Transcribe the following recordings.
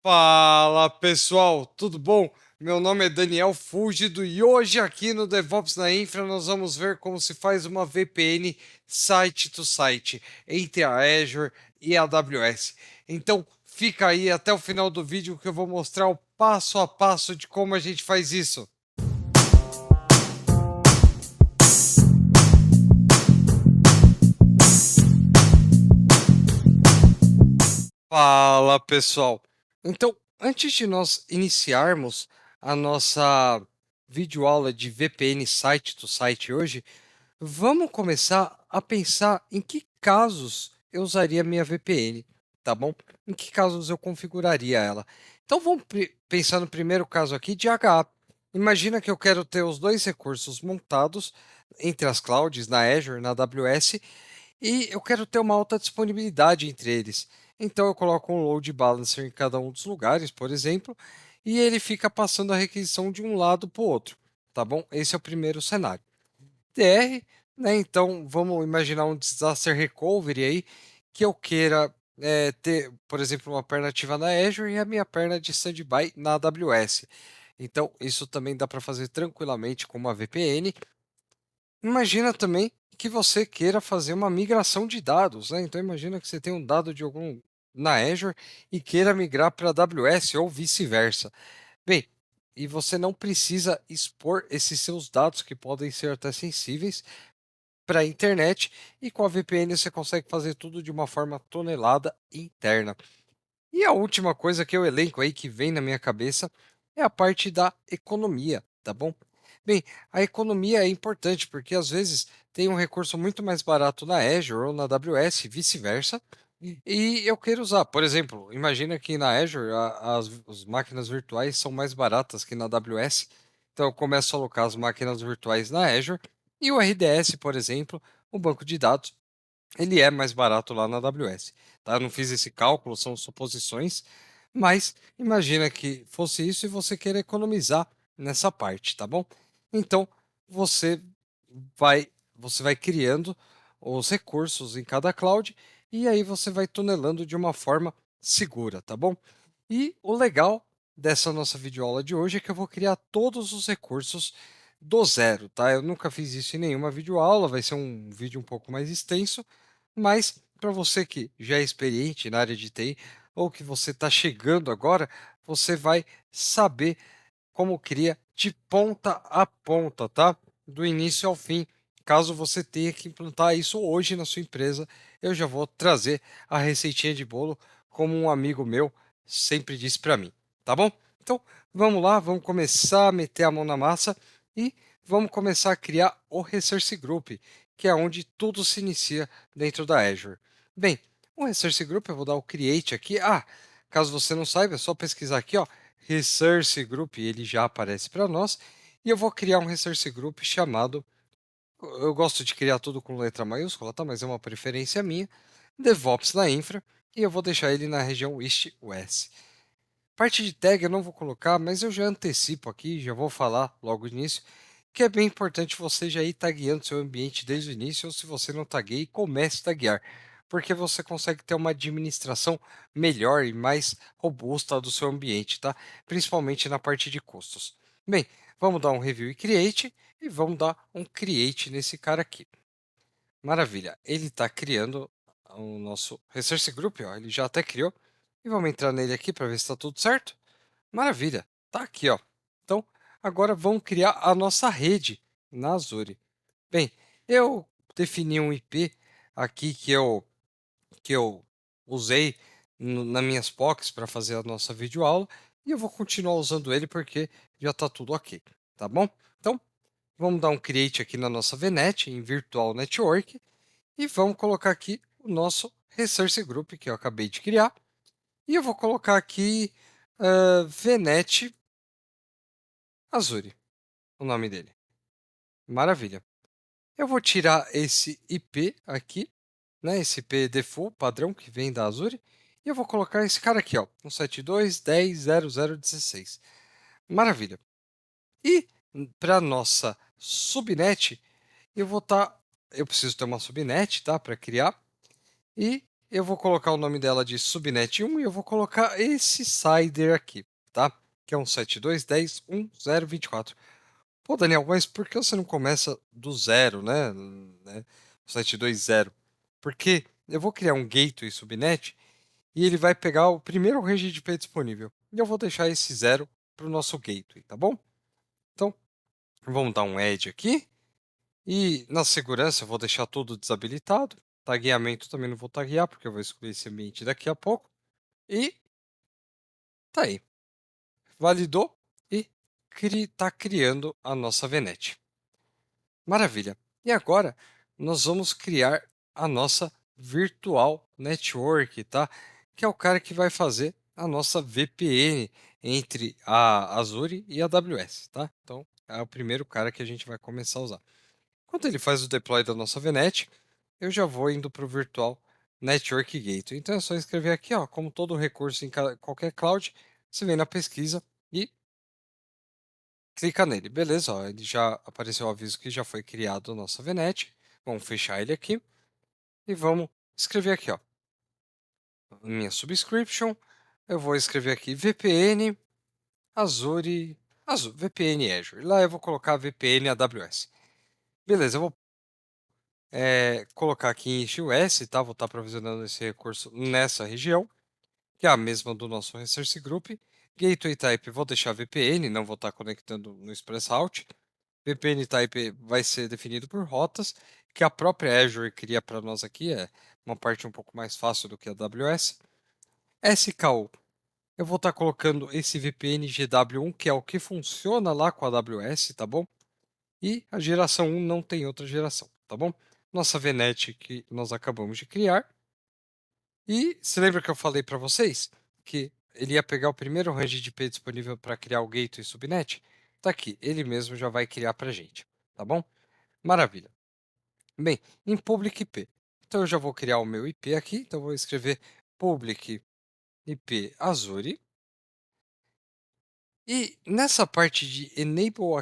Fala pessoal, tudo bom? Meu nome é Daniel Fúgido e hoje aqui no DevOps na Infra nós vamos ver como se faz uma VPN site to site entre a Azure e a AWS. Então fica aí até o final do vídeo que eu vou mostrar o passo a passo de como a gente faz isso. Fala pessoal! Então, antes de nós iniciarmos a nossa videoaula de VPN site to site hoje, vamos começar a pensar em que casos eu usaria minha VPN, tá bom? Em que casos eu configuraria ela. Então vamos pensar no primeiro caso aqui de HA. Imagina que eu quero ter os dois recursos montados entre as clouds, na Azure, na AWS, e eu quero ter uma alta disponibilidade entre eles. Então eu coloco um load balancer em cada um dos lugares, por exemplo, e ele fica passando a requisição de um lado para o outro, tá bom? Esse é o primeiro cenário. DR, né? Então vamos imaginar um disaster recovery aí que eu queira ter, por exemplo, uma perna ativa na Azure e a minha perna de standby na AWS. Então isso também dá para fazer tranquilamente com uma VPN. Imagina também que você queira fazer uma migração de dados, né? Então imagina que você tem um dado de algum na Azure e queira migrar para a AWS ou vice-versa. Bem, e você não precisa expor esses seus dados que podem ser até sensíveis para a internet, e com a VPN você consegue fazer tudo de uma forma tonelada interna. E a última coisa que eu elenco aí que vem na minha cabeça é a parte da economia, tá bom? Bem, a economia é importante porque às vezes tem um recurso muito mais barato na Azure ou na AWS, e vice-versa, e eu quero usar. Por exemplo, imagina que na Azure as máquinas virtuais são mais baratas que na AWS, então eu começo a alocar as máquinas virtuais na Azure e o RDS, por exemplo, o banco de dados, ele é mais barato lá na AWS. Tá? Eu não fiz esse cálculo, são suposições, mas imagina que fosse isso e você queira economizar nessa parte, tá bom? Então você você vai criando os recursos em cada cloud e aí você vai tunelando de uma forma segura, tá bom? E o legal dessa nossa videoaula de hoje é que eu vou criar todos os recursos do zero, tá? Eu nunca fiz isso em nenhuma videoaula, vai ser um vídeo um pouco mais extenso, mas para você que já é experiente na área de TI ou que você está chegando agora, você vai saber como cria de ponta a ponta, tá? Do início ao fim. Caso você tenha que implantar isso hoje na sua empresa, eu já vou trazer a receitinha de bolo como um amigo meu sempre disse para mim, tá bom? Então, vamos lá, vamos começar a meter a mão na massa e vamos começar a criar o Resource Group, que é onde tudo se inicia dentro da Azure. Bem, o Resource Group eu vou dar o create aqui. Caso você não saiba, é só pesquisar aqui, ó, Resource Group, ele já aparece para nós. E eu vou criar um Resource Group chamado, eu gosto de criar tudo com letra maiúscula, tá? Mas é uma preferência minha, DevOps na Infra, e eu vou deixar ele na região East West. Parte de tag eu não vou colocar, mas eu já antecipo aqui, já vou falar logo no início, que é bem importante você já ir tagueando seu ambiente desde o início, ou se você não tagueia, comece a taguear, porque você consegue ter uma administração melhor e mais robusta do seu ambiente, tá? Principalmente na parte de custos. Bem, vamos dar um review e create, e vamos dar um create nesse cara aqui. Maravilha, ele está criando o nosso Resource Group, ó, ele já até criou, e vamos entrar nele aqui para ver se está tudo certo. Maravilha, tá aqui, ó. Então, agora vamos criar a nossa rede na Azure. Bem, eu defini um IP aqui que eu usei nas minhas POCs para fazer a nossa videoaula e eu vou continuar usando ele porque já está tudo ok, tá bom? Então, vamos dar um create aqui na nossa VNet em Virtual Network e vamos colocar aqui o nosso Resource Group que eu acabei de criar e eu vou colocar aqui VNet Azure, o nome dele. Maravilha. Eu vou tirar esse IP aqui, né, esse IP default padrão que vem da Azure, e eu vou colocar esse cara aqui, ó, 172.10.0016. Maravilha. E para nossa subnet, eu preciso ter uma subnet, tá, para criar, e eu vou colocar o nome dela de subnet 1 e eu vou colocar esse CIDR aqui, tá? Que é um 72.10.1.0.24. Pô, Daniel, mas por que você não começa do zero, né? 720? Porque eu vou criar um gateway subnet e ele vai pegar o primeiro range de IP disponível. E eu vou deixar esse zero para o nosso gateway, tá bom? Então, vamos dar um add aqui. E na segurança eu vou deixar tudo desabilitado. Tagueamento também não vou taguear, porque eu vou excluir esse ambiente daqui a pouco. E tá aí. Validou e está criando a nossa VNet. Maravilha. E agora nós vamos criar a nossa virtual network, tá? Que é o cara que vai fazer a nossa VPN entre a Azure e a AWS, tá? Então é o primeiro cara que a gente vai começar a usar. Quando ele faz o deploy da nossa VNet, eu já vou indo para o Virtual Network Gateway. Então é só escrever aqui, ó, como todo recurso em qualquer cloud, você vem na pesquisa e clica nele. Beleza, ó, ele já apareceu o aviso que já foi criado a nossa VNet. Vamos fechar ele aqui e vamos escrever aqui, ó, minha subscription. Eu vou escrever aqui VPN Azure, VPN Azure. Lá eu vou colocar VPN AWS. Beleza, eu vou colocar aqui em US, tá? Vou estar provisionando esse recurso nessa região, que é a mesma do nosso Resource Group. Gateway Type, vou deixar VPN, não vou estar conectando no ExpressRoute. VPN Type vai ser definido por rotas, que a própria Azure cria para nós aqui, é uma parte um pouco mais fácil do que a AWS. SKU, eu vou estar colocando esse VPN GW1, que é o que funciona lá com a AWS, tá bom? E a geração 1 não tem outra geração, tá bom? Nossa VNet que nós acabamos de criar. E se lembra que eu falei para vocês que ele ia pegar o primeiro range de IP disponível para criar o gateway subnet? Tá aqui, ele mesmo já vai criar para a gente, tá bom? Maravilha. Bem, em public IP. Então eu já vou criar o meu IP aqui, então eu vou escrever public IP Azure. E nessa parte de Enable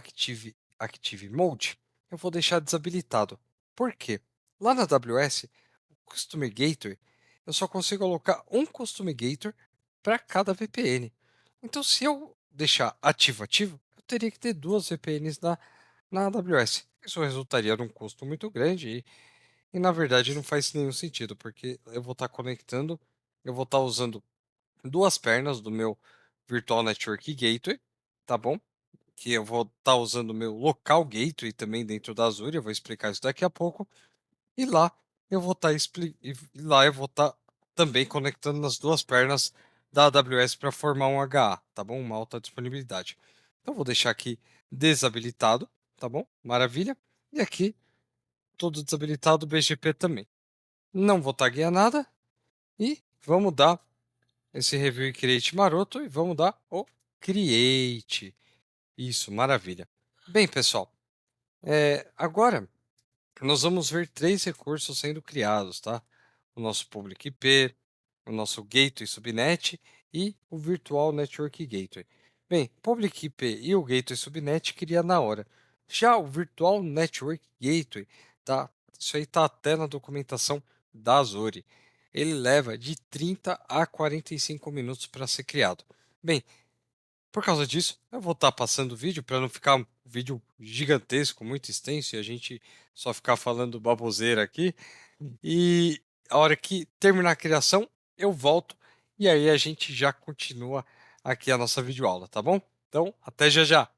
Active Mode, eu vou deixar desabilitado. Por quê? Lá na AWS, o Custom Gateway, eu só consigo alocar um Custom Gateway para cada VPN. Então, se eu deixar ativo, eu teria que ter duas VPNs na AWS. Isso resultaria num custo muito grande e na verdade não faz nenhum sentido, porque eu vou estar conectando, eu vou estar usando duas pernas do meu Virtual Network Gateway, tá bom? Que eu vou estar usando o meu local gateway também dentro da Azure, eu vou explicar isso daqui a pouco. E lá eu vou estar também conectando nas duas pernas da AWS para formar um HA, tá bom? Uma alta disponibilidade. Então vou deixar aqui desabilitado, tá bom? Maravilha. E aqui todo desabilitado, BGP também. Não vou taguear nada e vamos dar esse review e create maroto e vamos dar o create. Isso, maravilha. Bem, pessoal, agora nós vamos ver três recursos sendo criados, tá? O nosso Public IP, o nosso Gateway Subnet e o Virtual Network Gateway. Bem, Public IP e o Gateway Subnet cria na hora. Já o Virtual Network Gateway, tá? Isso aí está até na documentação da Azure. Ele leva de 30 a 45 minutos para ser criado. Bem, por causa disso, eu vou estar passando o vídeo para não ficar um vídeo gigantesco, muito extenso e a gente só ficar falando baboseira aqui. E a hora que terminar a criação, eu volto e aí a gente já continua aqui a nossa videoaula, tá bom? Então, até já já.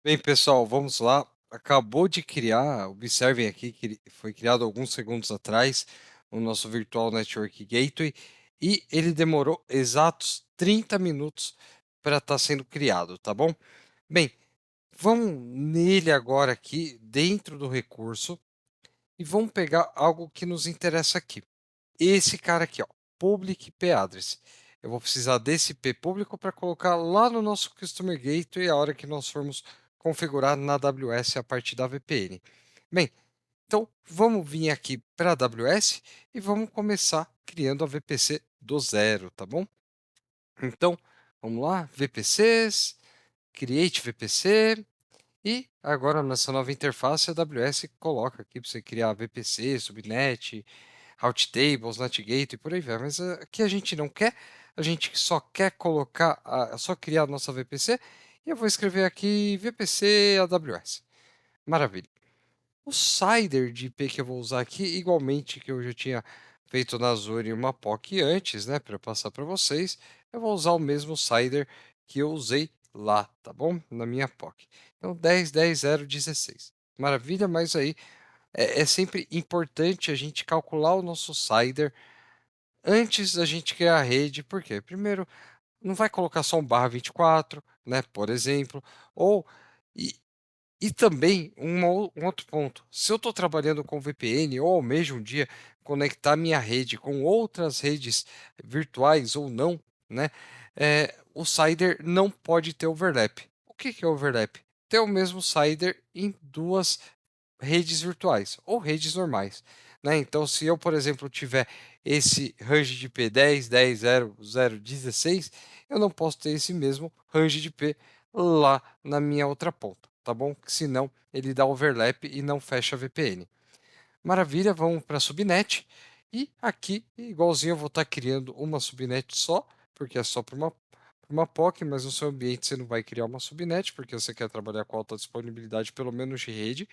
Bem, pessoal, vamos lá. Acabou de criar, observem aqui que ele foi criado alguns segundos atrás, o nosso Virtual Network Gateway, e ele demorou exatos 30 minutos para estar sendo criado, tá bom? Bem, vamos nele agora aqui, dentro do recurso, e vamos pegar algo que nos interessa aqui. Esse cara aqui, ó, Public IP Address. Eu vou precisar desse IP público para colocar lá no nosso Customer Gateway a hora que nós formos configurar na AWS a partir da VPN. Bem, então vamos vir aqui para a AWS e vamos começar criando a VPC do zero, tá bom? Então, vamos lá, VPCs, Create VPC, e agora nessa nova interface a AWS coloca aqui para você criar VPC, subnet, Route Tables, NetGate e por aí vai, mas aqui a gente não quer, a gente só quer colocar, só criar a nossa VPC, e eu vou escrever aqui VPC AWS. Maravilha. O Cider de IP que eu vou usar aqui, igualmente que eu já tinha feito na Azure uma POC antes, né, para passar para vocês, eu vou usar o mesmo Cider que eu usei lá, tá bom? Na minha POC. Então, 10.10.0.16. Maravilha, mas aí é sempre importante a gente calcular o nosso Cider antes da gente criar a rede, por quê? Primeiro, não vai colocar só um barra 24, né, por exemplo, ou e também um outro ponto, se eu estou trabalhando com VPN ou almejo um dia conectar minha rede com outras redes virtuais ou não, né, o Cider não pode ter overlap. O que que é overlap? Ter o mesmo Cider em duas redes virtuais ou redes normais, né. Então se eu, por exemplo, tiver esse range de IP 10.10.0.0.16, eu não posso ter esse mesmo range de IP lá na minha outra ponta, tá bom? Que senão ele dá overlap e não fecha a VPN. Maravilha, vamos para a subnet. E aqui, igualzinho, eu vou estar criando uma subnet só, porque é só para uma POC, mas no seu ambiente você não vai criar uma subnet, porque você quer trabalhar com alta disponibilidade, pelo menos de rede.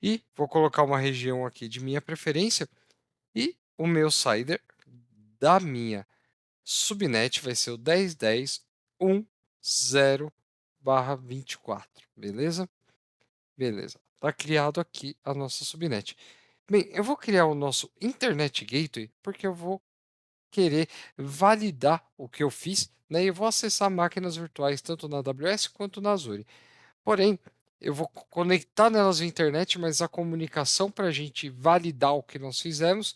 E vou colocar uma região aqui de minha preferência, e o meu CIDR da minha subnet vai ser o 10.10.1.0/24, beleza? Beleza. Está criado aqui a nossa subnet. Bem, eu vou criar o nosso Internet Gateway, porque eu vou querer validar o que eu fiz, né? E eu vou acessar máquinas virtuais tanto na AWS quanto na Azure. Porém, eu vou conectar nelas a internet, mas a comunicação para a gente validar o que nós fizemos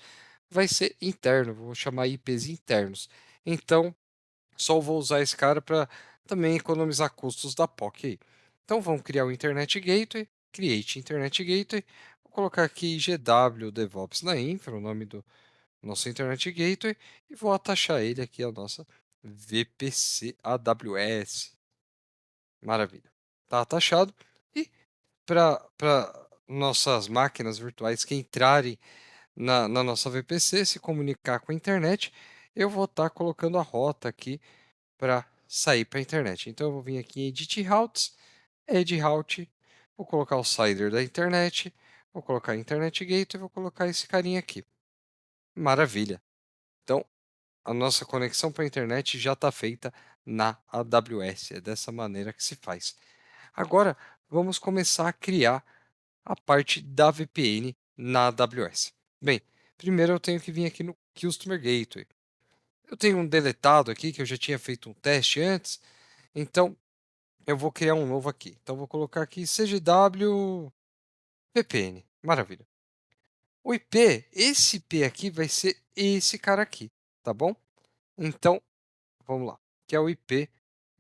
vai ser interno, vou chamar IPs internos. Então, só vou usar esse cara para também economizar custos da POC aí. Então, vamos criar o Internet Gateway, Create Internet Gateway, vou colocar aqui GW DevOps na infra, o nome do nosso Internet Gateway, e vou atachar ele aqui a nossa VPC AWS. Maravilha. Está atachado. E para nossas máquinas virtuais que entrarem na nossa VPC, se comunicar com a internet, eu vou estar colocando a rota aqui para sair para a internet. Então, eu vou vir aqui em Edit Routes, Edit Route, vou colocar o Cider da internet, vou colocar Internet Gateway e vou colocar esse carinha aqui. Maravilha. Então, a nossa conexão para a internet já está feita na AWS. É dessa maneira que se faz. Agora, vamos começar a criar a parte da VPN na AWS. Bem, primeiro eu tenho que vir aqui no Customer Gateway. Eu tenho um deletado aqui, que eu já tinha feito um teste antes, então eu vou criar um novo aqui. Então vou colocar aqui CGW VPN. Maravilha. O IP, esse IP aqui vai ser esse cara aqui, tá bom? Então, vamos lá, que é o IP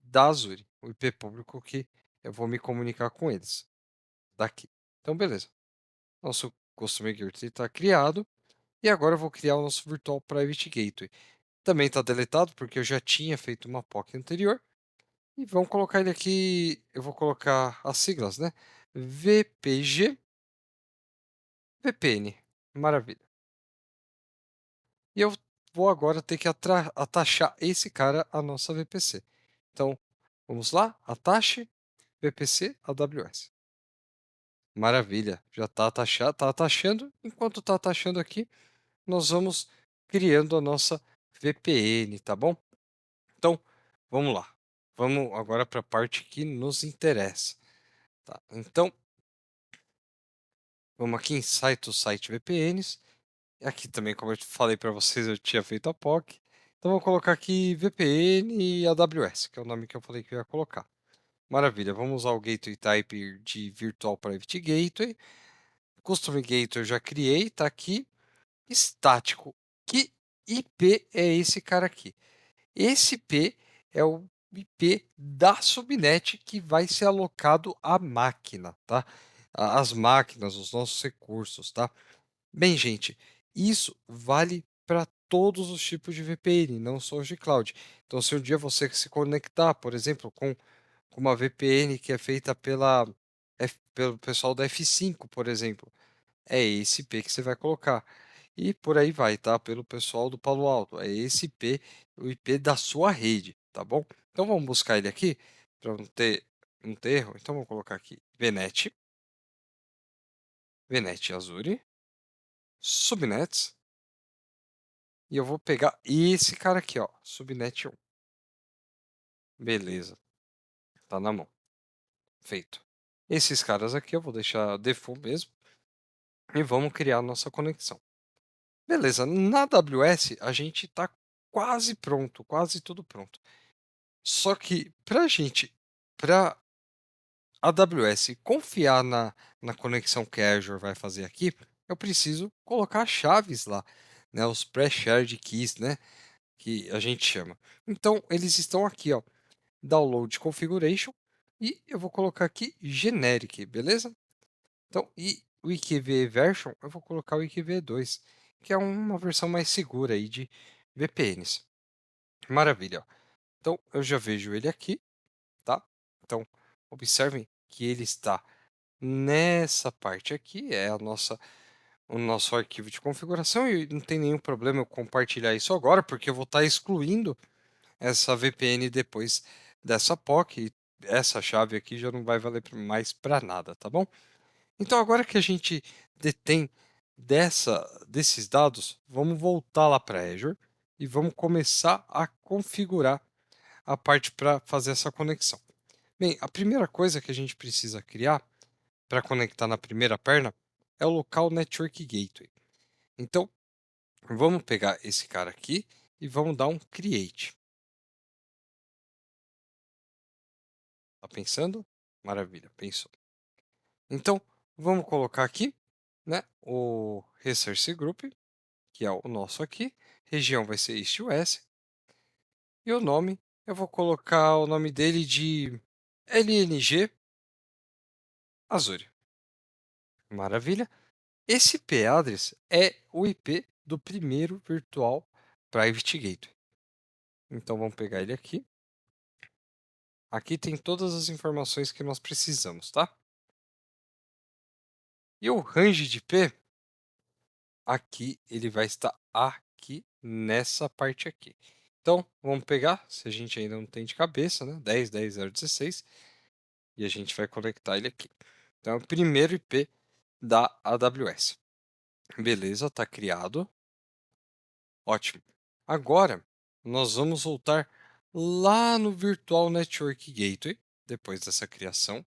da Azure, o IP público que eu vou me comunicar com eles daqui. Então, beleza. Nosso Customer Gateway está criado. E agora eu vou criar o nosso Virtual Private Gateway. Também está deletado porque eu já tinha feito uma POC anterior. E vamos colocar ele aqui, eu vou colocar as siglas, né? VPG VPN. Maravilha. E eu vou agora ter que atachar esse cara à nossa VPC. Então, vamos lá, atache VPC AWS. Maravilha, já está atachado, está atachando. Enquanto está atachando aqui, nós vamos criando a nossa VPN, tá bom? Então, vamos lá. Vamos agora para a parte que nos interessa. Tá? Então, vamos aqui em Site Site VPNs. Aqui também, como eu falei para vocês, eu tinha feito a POC. Então, vou colocar aqui VPN e AWS, que é o nome que eu falei que eu ia colocar. Maravilha, vamos usar o Gateway Type de Virtual Private Gateway. Custom Gateway eu já criei, está aqui. Estático. Que IP é esse cara aqui? Esse IP é o IP da subnet que vai ser alocado à máquina, tá? As máquinas, os nossos recursos, tá? Bem, gente, isso vale para todos os tipos de VPN, não só os de cloud. Então, se um dia você se conectar, por exemplo, com uma VPN que é feita pelo pessoal da F5, por exemplo, é esse IP que você vai colocar. e por aí vai, tá? Pelo pessoal do Palo Alto. É esse IP, o IP da sua rede, tá bom? Então vamos buscar ele aqui para não ter erro. Então vou colocar aqui VNet, VNet Azure, Subnets, e eu vou pegar esse cara aqui, ó, Subnet 1. Beleza, tá na mão. Feito. Esses caras aqui eu vou deixar default mesmo e vamos criar a nossa conexão. Beleza, na AWS a gente está quase pronto, quase tudo pronto. Só que para a AWS confiar na conexão que a Azure vai fazer aqui, eu preciso colocar chaves lá, né, os pre-shared keys, né, que a gente chama. Então, eles estão aqui, ó, Download Configuration, e eu vou colocar aqui Generic, beleza? Então, e o IQVE Version, eu vou colocar o IQVE 2, que é uma versão mais segura aí de VPNs. Maravilha. Ó. Então, eu já vejo ele aqui, tá? Então, observem que ele está nessa parte aqui, é o nosso arquivo de configuração, e não tem nenhum problema eu compartilhar isso agora, porque eu vou estar excluindo essa VPN depois dessa POC, e essa chave aqui já não vai valer mais para nada, tá bom? Então, agora que a gente detém desses dados, vamos voltar lá para Azure e vamos começar a configurar a parte para fazer essa conexão. Bem, a primeira coisa que a gente precisa criar para conectar na primeira perna é o local Network Gateway. Então, vamos pegar esse cara aqui e vamos dar um Create. Tá pensando? Maravilha, pensou. Então, vamos colocar aqui, né, o Resource Group, que é o nosso aqui. Região vai ser East West. E o nome, eu vou colocar o nome dele de LNG Azure. Maravilha. Esse IP address é o IP do primeiro Virtual Private Gateway. Então vamos pegar ele aqui. Aqui tem todas as informações que nós precisamos, tá? E o range de IP, aqui ele vai estar aqui nessa parte aqui. Então, vamos pegar, se a gente ainda não tem de cabeça, né? 10.10.0.16, e a gente vai conectar ele aqui. Então, é o primeiro IP da AWS. Beleza, está criado. Ótimo. Agora, nós vamos voltar lá no Virtual Network Gateway, depois dessa criação,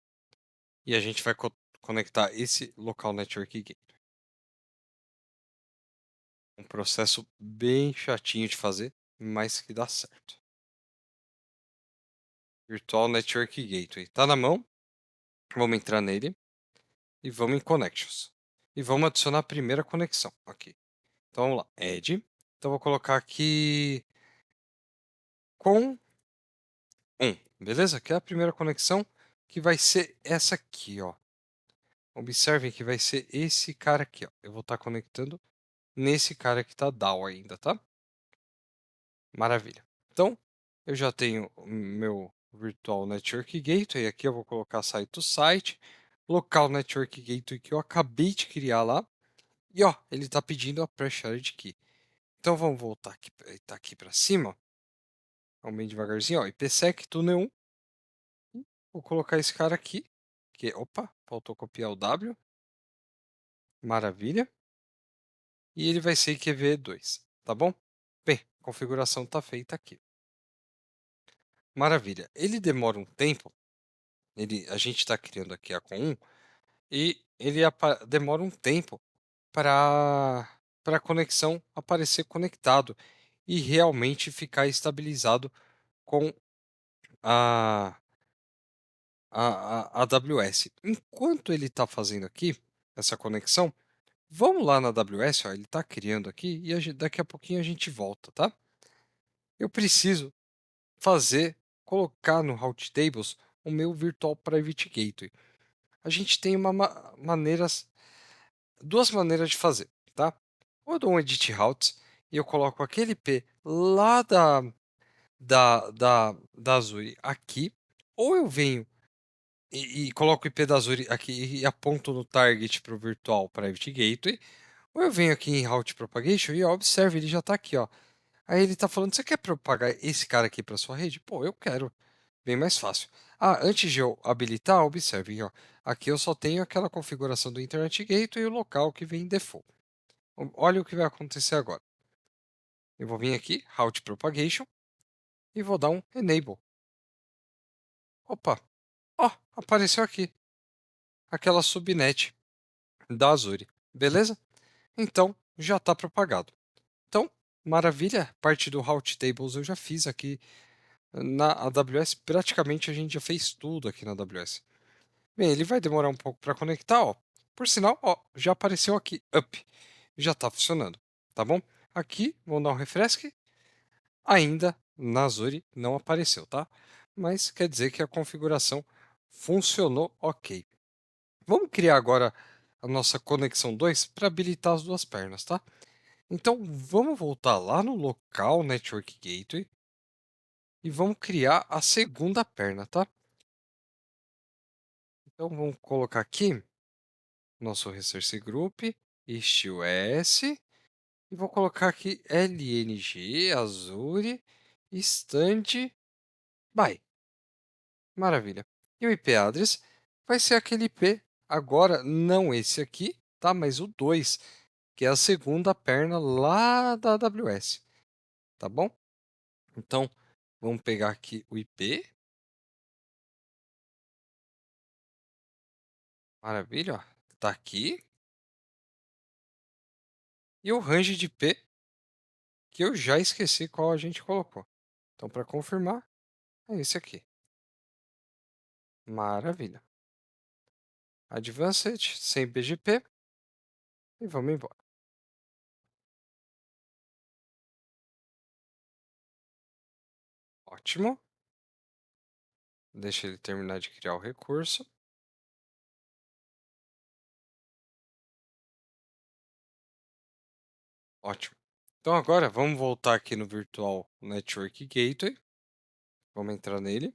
e a gente vai conectar esse Local Network Gateway. Um processo bem chatinho de fazer, mas que dá certo. Virtual Network Gateway. Está na mão. Vamos entrar nele e vamos em Connections. E vamos adicionar a primeira conexão aqui. Então vamos lá, Add. Então vou colocar aqui com 1, beleza? Que é a primeira conexão, que vai ser essa aqui, ó. Observem que vai ser esse cara aqui, ó. Eu vou estar conectando nesse cara que está down ainda, tá? Maravilha. Então, eu já tenho o meu Virtual Network Gateway. Aqui eu vou colocar site to site, local Network Gateway que eu acabei de criar lá. E ó, ele está pedindo a pre-shared key. Então vamos voltar aqui, tá aqui para cima. Vamos bem devagarzinho, ó. IPsec túnel 1. Vou colocar esse cara aqui. Que, opa, faltou copiar o W. Maravilha. E ele vai ser IQv2, tá bom? Bem, a configuração está feita aqui. Maravilha. Ele demora um tempo. A gente está criando aqui a com 1 e ele demora um tempo para a conexão aparecer conectado e realmente ficar estabilizado com a, a AWS. Enquanto ele está fazendo aqui essa conexão, vamos lá na AWS, ó, ele está criando aqui e daqui a pouquinho a gente volta, tá? Eu preciso colocar no Route Tables o meu Virtual Private Gateway. A gente tem duas maneiras de fazer, tá? Ou eu dou um Edit Routes e eu coloco aquele IP lá da Azure aqui, ou eu venho e coloco o IP da Azure aqui e aponto no target para o Virtual Private Gateway, Ou eu venho aqui em Route Propagation e ó, observe, ele já está aqui, ó. Aí ele está falando, você quer propagar esse cara aqui para sua rede? Pô, eu quero. Bem mais fácil. Ah, antes de eu habilitar, observe, ó. Aqui eu só tenho aquela configuração do Internet Gateway e o local que vem em default. Olha o que vai acontecer agora. Eu vou vir aqui, Route Propagation, e vou dar um Enable. Opa, ó, apareceu aqui, aquela subnet da Azure, beleza? Então, já está propagado. Então, maravilha, parte do Route Tables eu já fiz aqui na AWS, praticamente a gente já fez tudo aqui na AWS. Bem, ele vai demorar um pouco para conectar, ó. Por sinal, ó, já apareceu aqui, up, já está funcionando, tá bom? Aqui, vamos dar um refresh, ainda na Azure não apareceu, tá? Mas quer dizer que a configuração funcionou ok. Vamos criar agora a nossa conexão 2 para habilitar as duas pernas, tá? Então, vamos voltar lá no local Network Gateway e vamos criar a segunda perna, tá? Então, vamos colocar aqui nosso Resource Group, STUS, e vou colocar aqui LNG, Azure, Standby. Maravilha. E o IP address vai ser aquele IP, agora não esse aqui, tá? Mas o 2, que é a segunda perna lá da AWS, tá bom? Então, vamos pegar aqui o IP. Maravilha, ó. Tá aqui. E o range de IP, que eu já esqueci qual a gente colocou. Então, para confirmar, é esse aqui. Maravilha. Advanced, sem BGP. E vamos embora. Ótimo. Deixa ele terminar de criar o recurso. Ótimo. Então agora vamos voltar aqui no Virtual Network Gateway. Vamos entrar nele.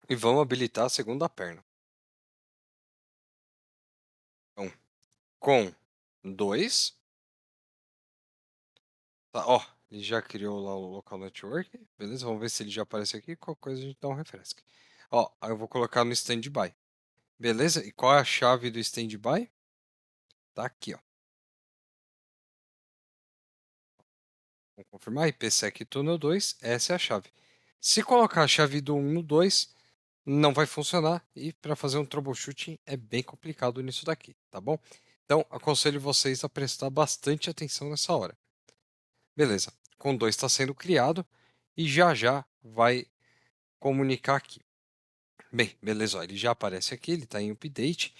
E vamos habilitar a segunda perna. Então, com 2. Tá, ó, ele já criou lá o local network. Beleza, vamos ver se ele já aparece aqui. Qualquer coisa a gente dá um refresh. Ó, aí eu vou colocar no standby. Beleza? E qual é a chave do standby? Tá aqui, ó. Vamos confirmar, IPsec Tunnel 2, essa é a chave. Se colocar a chave do 1 no 2, não vai funcionar e para fazer um troubleshooting é bem complicado nisso daqui, tá bom? Então, aconselho vocês a prestar bastante atenção nessa hora. Beleza, com 2 está sendo criado e já já vai comunicar aqui. Bem, beleza, ó, ele já aparece aqui, ele está em update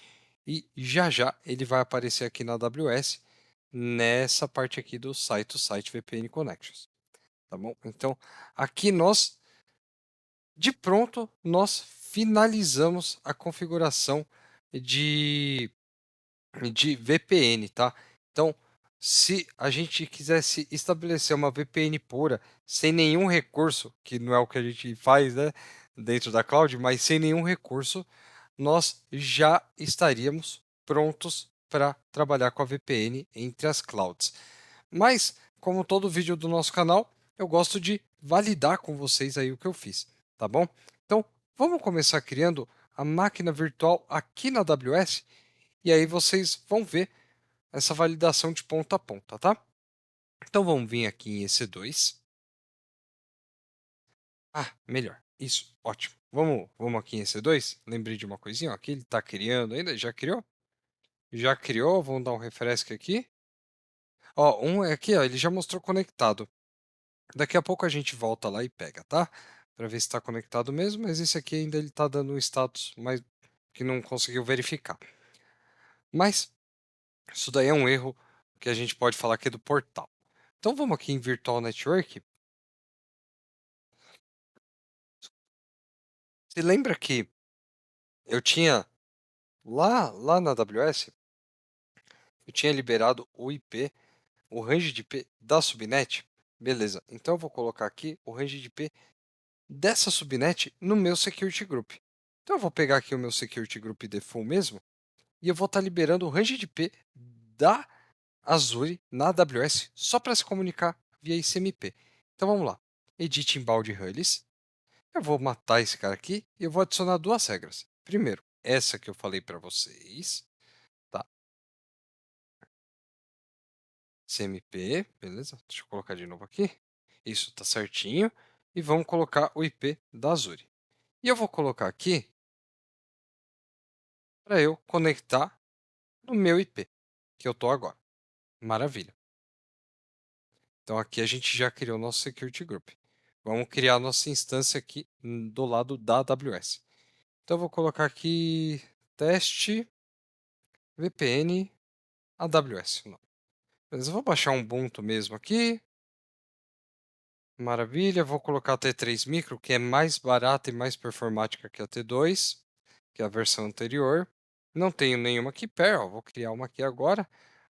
e já já ele vai aparecer aqui na AWS nessa parte aqui do site-to-site VPN Connections. Tá bom? Então, aqui de pronto, nós finalizamos a configuração de, de VPN, tá? Então, se a gente quisesse estabelecer uma VPN pura, sem nenhum recurso, que não é o que a gente faz, né, dentro da cloud, mas sem nenhum recurso, nós já estaríamos prontos para trabalhar com a VPN entre as clouds. Mas, como todo vídeo do nosso canal, eu gosto de validar com vocês aí o que eu fiz, tá bom? Então, vamos começar criando a máquina virtual aqui na AWS e aí vocês vão ver essa validação de ponta a ponta, tá? Então, vamos vir aqui em EC2. Ah, melhor. Isso, ótimo. Vamos aqui em EC2. Lembrei de uma coisinha, ó, aqui ele está criando ainda. Já criou? Já criou. Vamos dar um refresh aqui. Ó, um é aqui, ó, ele já mostrou conectado. Daqui a pouco a gente volta lá e pega, tá? Para ver se está conectado mesmo, mas esse aqui ainda ele está dando um status mas que não conseguiu verificar. Mas isso daí é um erro que a gente pode falar que é do portal. Então vamos aqui em Virtual Network. Você lembra que eu tinha lá na AWS, eu tinha liberado o IP, o range de IP da subnet? Beleza, então eu vou colocar aqui o range de IP dessa subnet no meu Security Group. Então eu vou pegar aqui o meu Security Group default mesmo e eu vou estar liberando o range de IP da Azure na AWS só para se comunicar via ICMP. Então vamos lá. Edit em balde Hullis. Eu vou matar esse cara aqui e eu vou adicionar duas regras. Primeiro, essa que eu falei para vocês, tá? CMP, beleza? Deixa eu colocar de novo aqui. Isso, tá certinho. E vamos colocar o IP da Azure. E eu vou colocar aqui para eu conectar no meu IP, que eu estou agora. Maravilha. Então aqui a gente já criou o nosso Security Group. Vamos criar a nossa instância aqui do lado da AWS. Então eu vou colocar aqui teste VPN AWS. Beleza, eu vou baixar um Ubuntu mesmo aqui. Maravilha, vou colocar a T3 Micro, que é mais barata e mais performática que a T2, que é a versão anterior. Não tenho nenhuma aqui perto, vou criar uma aqui agora.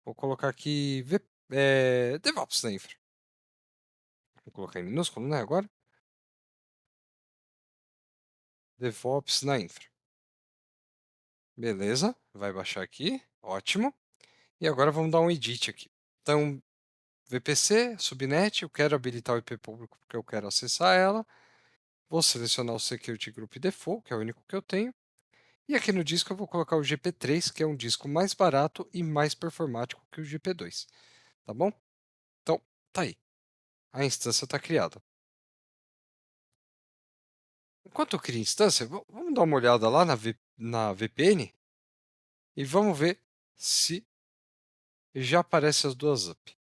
Vou colocar aqui DevOps na infra. Vou colocar em minúsculo, né, agora. DevOps na infra. Beleza, vai baixar aqui, ótimo. E agora vamos dar um edit aqui. Então, VPC, subnet, eu quero habilitar o IP público porque eu quero acessar ela. Vou selecionar o Security Group Default, que é o único que eu tenho. E aqui no disco eu vou colocar o GP3, que é um disco mais barato e mais performático que o GP2. Tá bom? Então, tá aí. A instância está criada. Enquanto eu crio a instância, vamos dar uma olhada lá na VPN e vamos ver se já aparecem as duas up.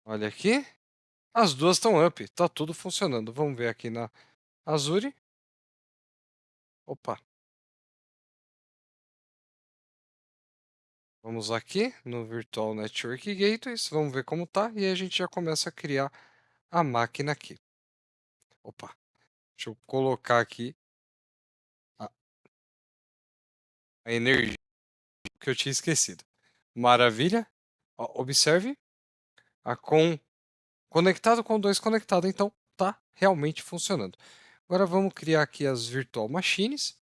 Olha aqui, as duas estão up, está tudo funcionando. Vamos ver aqui na Azure. Opa, vamos aqui no Virtual Network Gateways, vamos ver como tá e aí a gente já começa a criar a máquina aqui. Opa, deixa eu colocar aqui a, a energia que eu tinha esquecido. Maravilha. Ó, observe, a conectado com dois conectado, então tá realmente funcionando. Agora vamos criar aqui as virtual machines.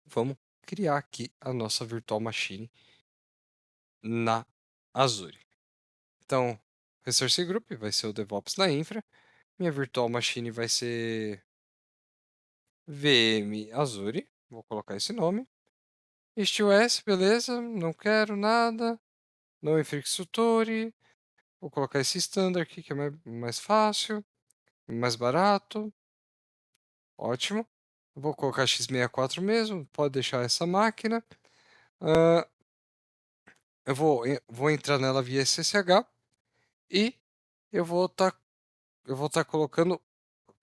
Vamos criar aqui a nossa virtual machine na Azure. Então, Resource Group vai ser o DevOps na infra. Minha virtual machine vai ser VM Azure. Vou colocar esse nome. StOS, beleza, não quero nada. No infraestruture. Vou colocar esse standard aqui, que é mais fácil, mais barato. Ótimo. Vou colocar x64 mesmo, pode deixar essa máquina. Ah, eu vou entrar nela via SSH e eu vou estar colocando,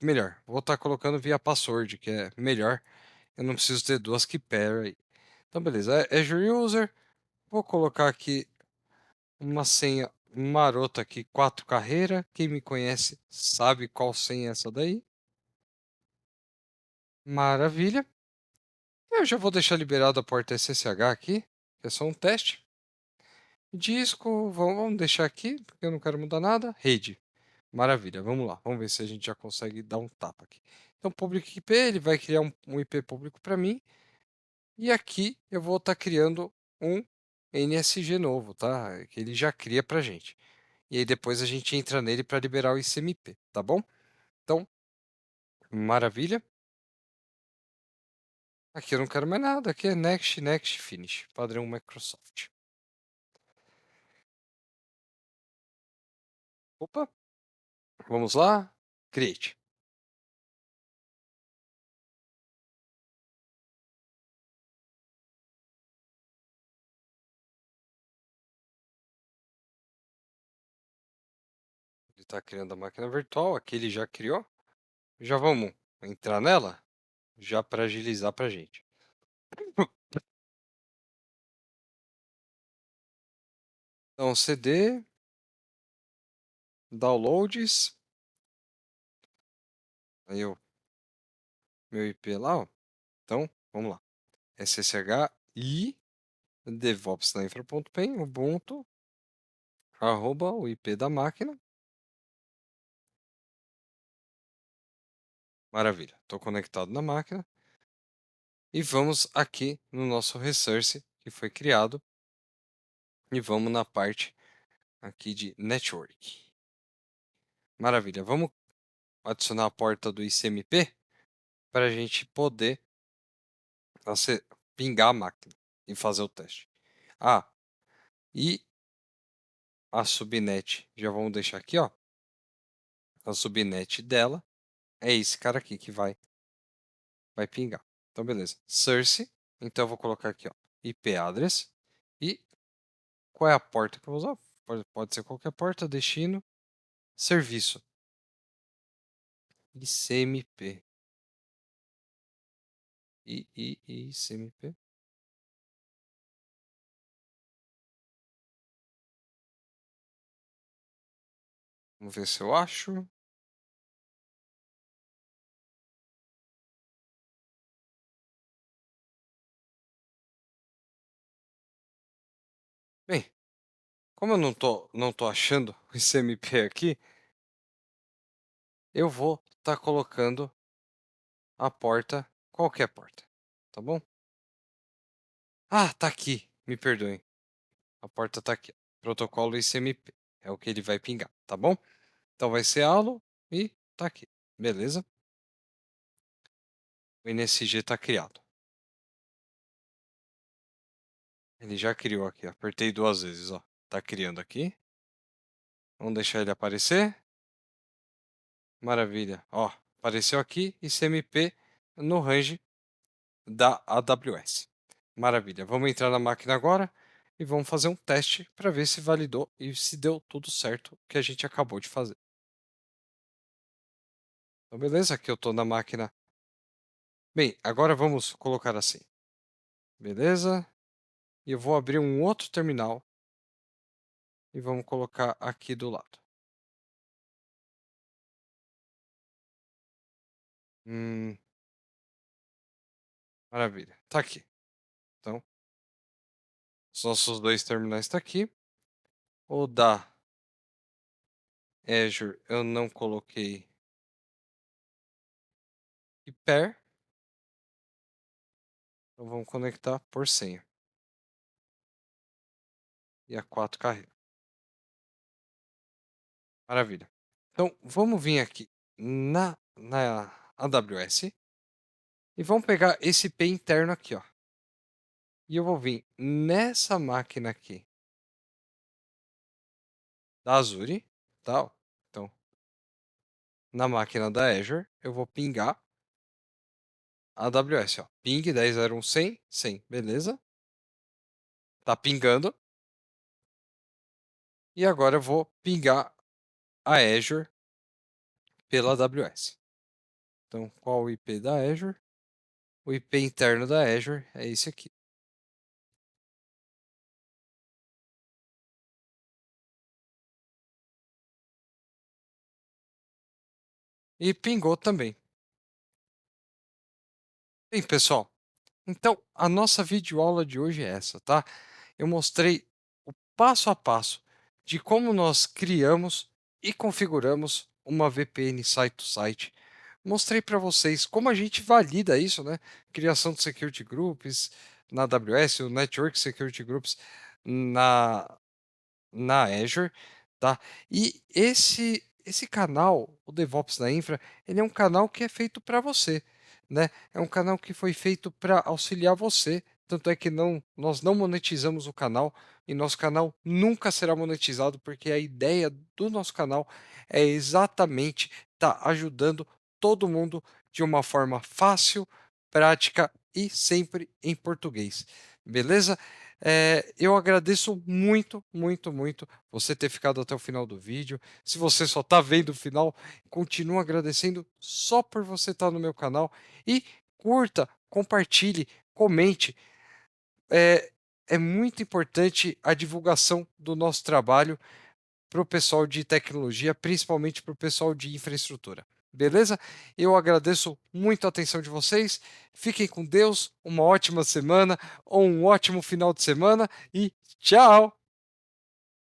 melhor, vou estar colocando via password, que é melhor. Eu não preciso ter duas que pair aí. Então, beleza. Azure User. Vou colocar aqui uma senha marota aqui, 4 carreira. Quem me conhece sabe qual senha é essa daí. Maravilha. Eu já vou deixar liberado a porta SSH aqui, que é só um teste. Disco, vamos deixar aqui, porque eu não quero mudar nada. Rede. Maravilha, vamos lá. Vamos ver se a gente já consegue dar um tapa aqui. Então, Public IP, ele vai criar um IP público para mim. E aqui eu vou estar criando um NSG novo, tá? Que ele já cria para gente. E aí depois a gente entra nele para liberar o ICMP, tá bom? Então, maravilha. Aqui eu não quero mais nada. Aqui é Next, Next, Finish. Padrão Microsoft. Opa, vamos lá. Create. Ele está criando a máquina virtual, aqui ele já criou. Já vamos entrar nela, já para agilizar para a gente. Então, CD, downloads, aí o meu IP lá, ó. Então, vamos lá. SSH e DevOps na infra.pen, Ubuntu, arroba o IP da máquina. Maravilha, estou conectado na máquina e vamos aqui no nosso resource que foi criado e vamos na parte aqui de network. Maravilha, vamos adicionar a porta do ICMP para a gente poder pingar a máquina e fazer o teste. Ah, e a subnet, já vamos deixar aqui, ó. A subnet dela é esse cara aqui que vai pingar. Então, beleza. Source, então eu vou colocar aqui, ó, IP address e qual é a porta que eu vou usar? Pode ser qualquer porta, destino, serviço. ICMP. ICMP. Vamos ver se eu acho. Bem, como eu não tô achando o ICMP aqui, eu vou estar colocando a porta, qualquer porta, tá bom? Ah, tá aqui, me perdoem. A porta tá aqui, ó. Protocolo ICMP, é o que ele vai pingar, tá bom? Então vai ser halo e tá aqui, beleza? O NSG tá criado. Ele já criou aqui, apertei 2 vezes, ó. Tá criando aqui. Vamos deixar ele aparecer. Maravilha, ó. Apareceu aqui ICMP no range da AWS. Maravilha, vamos entrar na máquina agora e vamos fazer um teste para ver se validou e se deu tudo certo o que a gente acabou de fazer. Então, beleza, aqui eu estou na máquina. Bem, agora vamos colocar assim. Beleza? E eu vou abrir um outro terminal e vamos colocar aqui do lado. Hum, maravilha, tá aqui. Então, os nossos 2 terminais estão aqui. O da Azure eu não coloquei e pair. Então vamos conectar por senha. E a 4 carrega. Maravilha. Então vamos vir aqui na AWS e vamos pegar esse IP interno aqui, ó. E eu vou vir nessa máquina aqui da Azure, tá? Ó. Então, na máquina da Azure, eu vou pingar a AWS, ó. Ping 10.0.1 100, beleza? Tá pingando. E agora eu vou pingar a Azure pela AWS. Então, qual o IP da Azure? O IP interno da Azure é esse aqui. E pingou também. Bem, pessoal, então a nossa videoaula de hoje é essa, tá? Eu mostrei o passo a passo de como nós criamos e configuramos uma VPN site-to-site. Mostrei para vocês como a gente valida isso, né? Criação de security groups na AWS, o Network Security Groups na Azure, tá? E esse canal, o DevOps da Infra, ele é um canal que é feito para você, né? É um canal que foi feito para auxiliar você. Tanto é que nós não monetizamos o canal e nosso canal nunca será monetizado, porque a ideia do nosso canal é exatamente estar ajudando todo mundo de uma forma fácil, prática e sempre em português. Beleza? Eu agradeço muito, muito, muito você ter ficado até o final do vídeo. Se você só está vendo o final, continuo agradecendo só por você estar no meu canal. E curta, compartilhe, comente. É, é muito importante a divulgação do nosso trabalho para o pessoal de tecnologia, principalmente para o pessoal de infraestrutura. Beleza? Eu agradeço muito a atenção de vocês. Fiquem com Deus, uma ótima semana ou um ótimo final de semana e tchau!